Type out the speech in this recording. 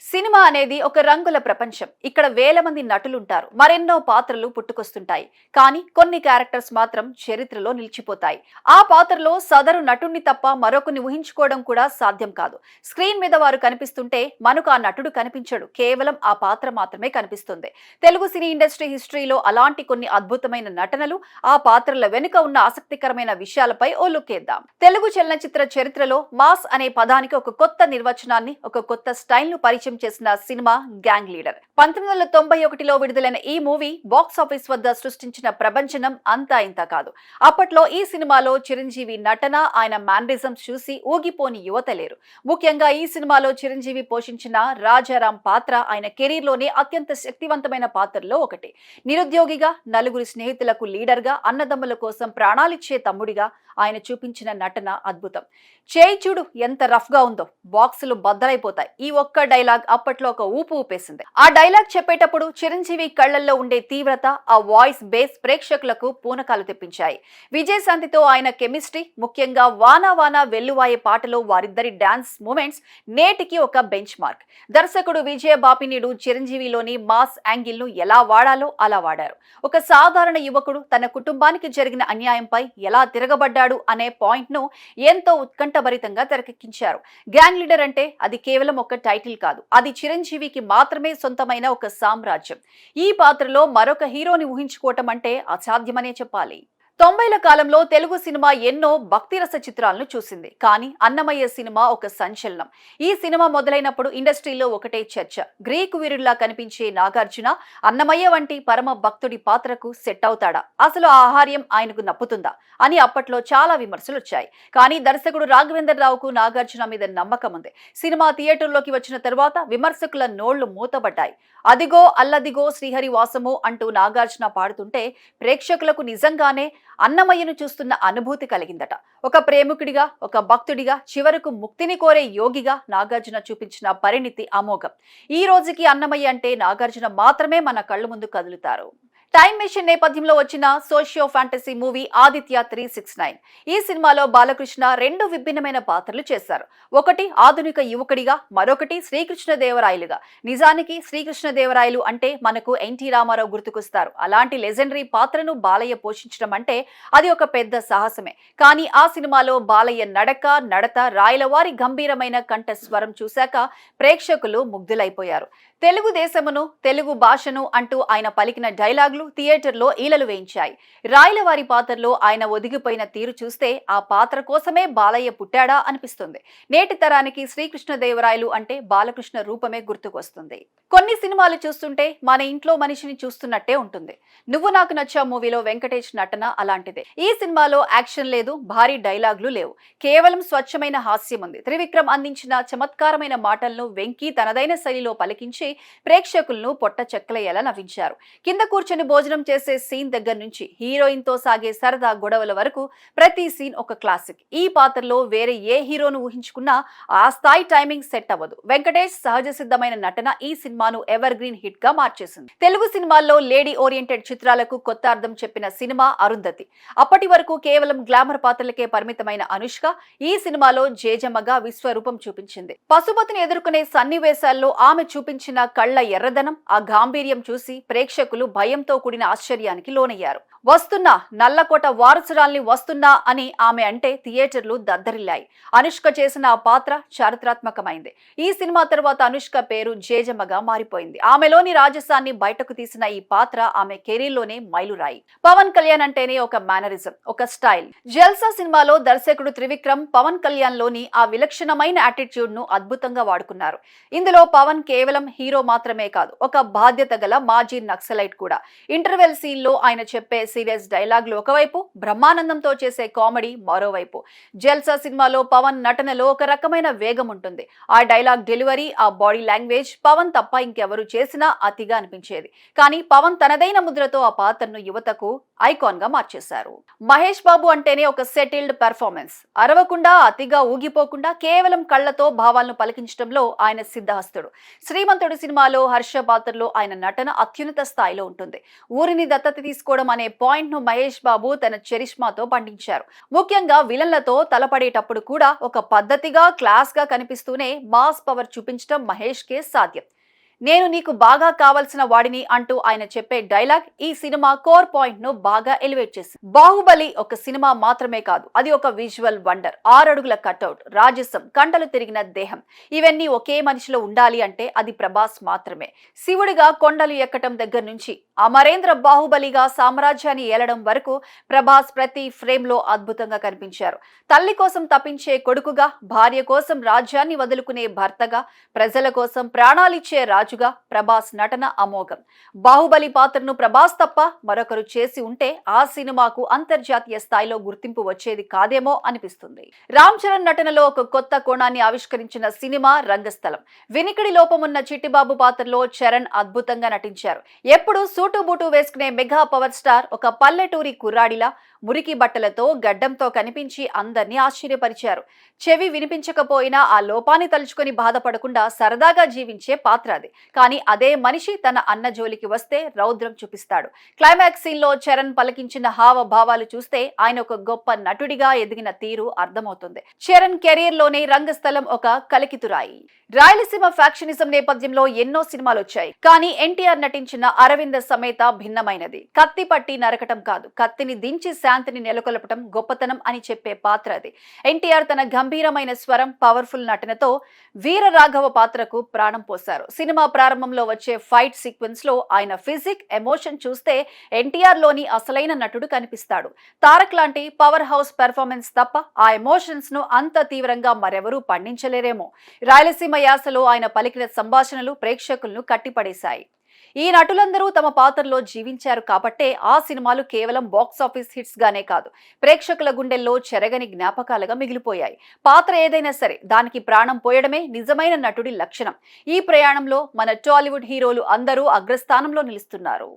Cinema అనేది ఒక రంగుల ప్రపంచం. ఇక్కడ వేల మంది నటులుంటారు. మరెన్నో పాత్రలు పుట్టుకొస్తుంటాయి. కానీ కొన్ని క్యారెక్టర్స్ మాత్రం చరిత్రలో నిలిచిపోతాయి. ఆ పాత్రలో సదరు నటుణ్ణి తప్ప మరొకరిని ఊహించుకోవడం కూడా సాధ్యం కాదు. స్క్రీన్ మీద వారు కనిపిస్తుంటే మనకు ఆ నటుడు కనిపించడు. కేవలం ఆ పాత్ర మాత్రమే కనిపిస్తుంది. తెలుగు సినీ ఇండస్ట్రీ హిస్టరీలో అలాంటి కొన్ని అద్భుతమైన నటనలు, ఆ పాత్రల వెనుక ఉన్న ఆసక్తికరమైన విషయాలపై ఓ లుక్కేద్దాం. తెలుగు చలనచిత్ర చరిత్రలో మాస్ అనే పదానికి ఒక కొత్త నిర్వచనాన్ని, ఒక కొత్త స్టైల్ ను పరిచయం చేసిన సినిమా గ్యాంగ్ లీడర్. 1991లో విడుదలైన ఈ మూవీ బాక్స్ ఆఫీస్ వద్ద సృష్టించిన ప్రభంజనం అంతా ఇంత కాదు. అప్పట్లో ఈ సినిమాలో చిరంజీవి నటన, ఆయన మ్యానరిజమ్స్ చూసి ఊగిపోని యువత లేరు. ముఖ్యంగా ఈ సినిమాలో చిరంజీవి పోషించిన రాజారాం పాత్ర ఆయన కెరీర్ లోనే అత్యంత శక్తివంతమైన పాత్రల్లో ఒకటి. నిరుద్యోగిగా, నలుగురి స్నేహితులకు లీడర్ గా, అన్నదమ్ముల కోసం ప్రాణాలిచ్చే తమ్ముడిగా ఆయన చూపించిన నటన అద్భుతం. చేయి చూడు ఎంత రఫ్ గా ఉందో, బాక్సులు బద్దలైపోతాయి. ఈ ఒక్క డైలాగ్ అప్పట్లో ఒక ఊపు ఊపేసింది. ఆ డైలాగ్ చెప్పేటప్పుడు చిరంజీవి కళ్లల్లో ఉండే తీవ్రత, ఆ వాయిస్ బేస్ ప్రేక్షకులకు పూనకాలు తెప్పించాయి. విజయశాంతితో ఆయన కెమిస్ట్రీ, ముఖ్యంగా వానా వానా వెల్లువాయే పాటలో వారిద్దరి డాన్స్ మూమెంట్స్ నేటికి ఒక బెంచ్ మార్క్. దర్శకుడు విజయ బాపినీడు చిరంజీవిలోని మాస్ యాంగిల్ ను ఎలా వాడాలో అలా వాడారు. ఒక సాధారణ యువకుడు తన కుటుంబానికి జరిగిన అన్యాయంపై ఎలా తిరగబడ్డాడు అనే పాయింట్ ను ఎంతో ఉత్కంఠభరితంగా తెరకెక్కించారు. గ్యాంగ్ లీడర్ అంటే అది కేవలం ఒక టైటిల్ కాదు, అది చిరంజీవికి మాత్రమే సొంతమైన ఒక సామ్రాజ్యం. ఈ పాత్రలో మరొక హీరోని ఊహించుకోవటం అంటే అసాధ్యమనే చెప్పాలి. 90ల కాలంలో తెలుగు సినిమా ఎన్నో భక్తిరస చిత్రాలను చూసింది. కానీ అన్నమయ్య సినిమా ఒక సంచలనం. ఈ సినిమా మొదలైనప్పుడు ఇండస్ట్రీలో ఒకటే చర్చ. గ్రీకు వీరుడిలా కనిపించే నాగార్జున అన్నమయ్య వంటి పరమ భక్తుడి పాత్రకు సెట్ అవుతాడా, అసలు ఆ ఆహార్యం ఆయనకు నప్పుతుందా అని అప్పట్లో చాలా విమర్శలు వచ్చాయి. కానీ దర్శకుడు రాఘవేంద్ర రావుకు నాగార్జున మీద నమ్మకం ఉంది. సినిమా థియేటర్లోకి వచ్చిన తరువాత విమర్శకుల నోళ్లు మూతబడ్డాయి. అదిగో అల్లదిగో శ్రీహరి వాసము అంటూ నాగార్జున పాడుతుంటే ప్రేక్షకులకు నిజంగానే అన్నమయ్యను చూస్తున్న అనుభూతి కలిగిందట. ఒక ప్రేమికుడిగా, ఒక భక్తుడిగా, చివరకు ముక్తిని కోరే యోగిగా నాగార్జున చూపించిన పరిణితి అమోఘం. ఈ రోజుకి అన్నమయ్య అంటే నాగార్జున మాత్రమే మన కళ్ళు ముందు కదులుతారు. టైమ్ మెషిన్ నేపథ్యంలో వచ్చిన సోషియో ఫ్యాంటసీ మూవీ ఆదిత్య 369. ఈ సినిమాలో బాలకృష్ణ రెండు విభిన్నమైన పాత్రలు చేశారు. ఒకటి ఆధునిక యువకుడిగా, మరొకటి శ్రీకృష్ణదేవరాయలుగా. నిజానికి శ్రీకృష్ణదేవరాయలు అంటే మనకు ఎన్టీ రామారావు గుర్తుకొస్తారు. అలాంటి లెజెండరీ పాత్రను బాలయ్య పోషించడం అంటే అది ఒక పెద్ద సాహసమే. కానీ ఆ సినిమాలో బాలయ్య నడత, రాయలవారి గంభీరమైన కంఠస్వరం చూశాక ప్రేక్షకులు ముగ్ధులైపోయారు. తెలుగు దేశమును, తెలుగు భాషను అంటూ ఆయన పలికిన డైలాగులు థియేటర్లో ఈలలు వేయించాయి. రాయలవారి పాత్రలో ఆయన ఒదిగిపోయిన తీరు చూస్తే ఆ పాత్ర కోసమే బాలయ్య పుట్టాడా అనిపిస్తుంది. నేటి తరానికి శ్రీకృష్ణదేవరాయలు అంటే బాలకృష్ణ రూపమే గుర్తుకొస్తుంది. కొన్ని సినిమాలు చూస్తుంటే మన ఇంట్లో మనిషిని చూస్తున్నట్టే ఉంటుంది. నువ్వు నాకు నచ్చా మూవీలో వెంకటేష్ నటన అలాంటిదే. ఈ సినిమాలో యాక్షన్ లేదు, భారీ డైలాగులు లేవు, కేవలం స్వచ్ఛమైన హాస్యం ఉంది. త్రివిక్రమ్ అందించిన చమత్కారమైన మాటలను వెంకీ తనదైన శైలిలో పలికించి ప్రేక్షకులను పొట్ట చెక్కలయ్యేలా నవ్వించారు. కింద కూర్చొని భోజనం చేసే సీన్ దగ్గర నుంచి హీరోయిన్ తో సాగే సరదా గొడవల వరకు ప్రతి సీన్ ఒక క్లాసిక్. ఈ పాత్రలో వేరే ఏ హీరోను ఊహించుకున్నా ఆ స్థాయి టైమింగ్ సెట్ అవ్వదు. వెంకటేష్ సహజ సిద్ధమైన నటన ఈ సినిమాను ఎవర్ గ్రీన్ హిట్ గా మార్చేసింది. తెలుగు సినిమాల్లో లేడీ ఓరియంటెడ్ చిత్రాలకు కొత్త అర్థం చెప్పిన సినిమా అరుంధతి. అప్పటి వరకు కేవలం గ్లామర్ పాత్రలకే పరిమితమైన అనుష్క ఈ సినిమాలో జేజమ్మగా విశ్వరూపం చూపించింది. పశుపతిని ఎదుర్కొనే సన్నివేశాల్లో ఆమె చూపించిన కళ్ల ఎర్రదనం, ఆ గాంభీర్యం చూసి ప్రేక్షకులు భయంతో కూడిన ఆశ్చర్యానికి లోనయ్యారు. వస్తున్నా నల్లకోట వారసురాల్ని వస్తున్నా అని ఆమె అంటే థియేటర్లు దద్దరిల్లాయి. అనుష్క చేసిన ఆ పాత్ర చారిత్రాత్మకమైంది. ఈ సినిమా తర్వాత అనుష్క పేరు జేజమ్మగా మారిపోయింది. ఆమెలోని రాజసాన్ని బయటకు తీసిన ఈ పాత్ర ఆమె కెరీర్లోనే మైలురాయి. పవన్ కళ్యాణ్ అంటేనే ఒక మేనరిజం, ఒక స్టైల్. జల్సా సినిమాలో దర్శకుడు త్రివిక్రమ్ పవన్ కళ్యాణ్ లోని ఆ విలక్షణమైన యాటిట్యూడ్ ను అద్భుతంగా వాడుకున్నారు. ఇందులో పవన్ కేవలం హీరో మాత్రమే కాదు, ఒక బాధ్యత గల మాజీ నక్సలైట్ కూడా. ఇంటర్వెల్ సీన్ లో ఆయన చెప్పే సీరియస్ డైలాగులు ఒకవైపు, బ్రహ్మానందంతో చేసే కామెడీ మరోవైపు. జల్సా సినిమాలో పవన్ నటనలో ఒక రకమైన వేగం ఉంటుంది. ఆ డైలాగ్ డెలివరీ, ఆ బాడీ లాంగ్వేజ్ పవన్ తప్ప ఇంకెవరు చేసినా అతిగా అనిపించేది. కానీ పవన్ తనదైన ముద్రతో ఆ పాత్రను యువతకు ఐకాన్ గా మార్చేశారు. మహేష్ బాబు అంటేనే ఒక సెటిల్డ్ పెర్ఫార్మెన్స్. అరవకుండా, అతిగా ఊగిపోకుండా కేవలం కళ్లతో భావాలను పలికించడంలో ఆయన సిద్ధహస్తుడు. శ్రీమంతుడు సినిమాలో హర్ష పాత్రలో ఆయన నటన అత్యున్నత స్థాయిలో ఉంటుంది. ఊరిని దత్తత తీసుకోవడం అనే పాయింట్ ను మహేష్ బాబు తన చరిష్మాతో పండించారు. ముఖ్యంగా విలన్లతో తలపడేటప్పుడు కూడా ఒక పద్ధతిగా క్లాస్ గా కనిపిస్తూనే మాస్ పవర్ చూపించడం మహేష్ కే సాధ్యం. నేను నీకు బాగా కావాల్సిన వాడిని అంటూ ఆయన చెప్పే డైలాగ్ ఈ సినిమా కోర్ పాయింట్ ను బాగా ఎలివేట్ చేసింది. బాహుబలి ఒక సినిమా మాత్రమే కాదు, అది ఒక విజువల్ వండర్. 6 అడుగుల కట్అవుట్, రాజసం, కండలు తిరిగిన దేహం, ఇవన్నీ ఒకే మనిషిలో ఉండాలి అంటే అది ప్రభాస్ మాత్రమే. శివుడిగా కొండలు ఎక్కటం దగ్గర నుంచి అమరేంద్ర బాహుబలిగా సామ్రాజ్యాన్ని ఏలడం వరకు ప్రభాస్ ప్రతి ఫ్రేమ్ లో అద్భుతంగా కనిపించారు. తల్లి కోసం తప్పించే కొడుకుగా, భార్య కోసం రాజ్యాన్ని వదులుకునే భర్తగా, ప్రజల కోసం ప్రాణాలిచ్చే రాజుగా ప్రభాస్ నటన అమోఘం. బాహుబలి పాత్రను ప్రభాస్ తప్ప మరొకరు చేసి ఉంటే ఆ సినిమాకు అంతర్జాతీయ స్థాయిలో గుర్తింపు వచ్చేది కాదేమో అనిపిస్తుంది. రామ్ చరణ్ నటనలో ఒక కొత్త కోణాన్ని ఆవిష్కరించిన సినిమా రంగస్థలం. వినికిడి లోపమున్న చిట్టిబాబు పాత్రలో చరణ్ అద్భుతంగా నటించారు. ఎప్పుడు సూటు బూటు వేసుకునే మెగా పవర్ స్టార్ ఒక పల్లెటూరి కుర్రాడిలా మురికి బట్టలతో గడ్డంతో కనిపించి అందరినీ ఆశ్చర్యపరిచారు. చెవి వినిపించకపోయినా ఆ లోపాన్ని తలుచుకొని బాధపడకుండా సరదాగా జీవించే పాత్ర అది. కానీ అదే మనిషి తన అన్న జోలికి వస్తే రౌద్రం చూపిస్తాడు. క్లైమాక్స్ సీన్ లో చరణ్ పలికించిన హావభావాలు చూస్తే ఆయన ఒక గొప్ప నటుడిగా ఎదిగిన తీరు అర్థమవుతుంది. చరణ్ కెరీర్ లోనే రంగస్థలం ఒక కలికితురాయి. రాయలసీమ ఫ్యాక్షనిజం నేపథ్యంలో ఎన్నో సినిమాలు వచ్చాయి. కానీ ఎన్టీఆర్ నటించిన అరవింద సమేత భిన్నమైనది. కత్తి పట్టి నరకటం కాదు, కత్తిని దించి శాంతిని నెలకొల్పటం గొప్పతనం అని చెప్పే పాత్ర అది. ఎన్టీఆర్ తన గంభీరమైన స్వరం, పవర్ఫుల్ నటనతో వీర రాఘవ పాత్రకు ప్రాణం పోశారు. సినిమా ప్రారంభంలో వచ్చే ఫైట్ సీక్వెన్స్ లో ఆయన ఫిజిక్, ఎమోషన్ చూస్తే ఎన్టీఆర్ లోని అసలైన నటుడు కనిపిస్తాడు. తారక్ లాంటి పవర్ హౌస్ పెర్ఫార్మెన్స్ తప్ప ఆ ఎమోషన్స్ ను అంత తీవ్రంగా మరెవరూ పండించలేరేమో. రాయలసీమ యాసలో ఆయన పలికిన సంభాషణలు ప్రేక్షకులను కట్టిపడేశాయి. ఈ నటులందరూ తమ పాత్రలో జీవించారు కాబట్టే ఆ సినిమాలు కేవలం బాక్సాఫీస్ హిట్స్ గానే కాదు, ప్రేక్షకుల గుండెల్లో చెరగని జ్ఞాపకాలుగా మిగిలిపోయాయి. పాత్ర ఏదైనా సరే దానికి ప్రాణం పోయడమే నిజమైన నటుడి లక్షణం. ఈ ప్రయాణంలో మన టాలీవుడ్ హీరోలు అందరూ అగ్రస్థానంలో నిలుస్తున్నారు.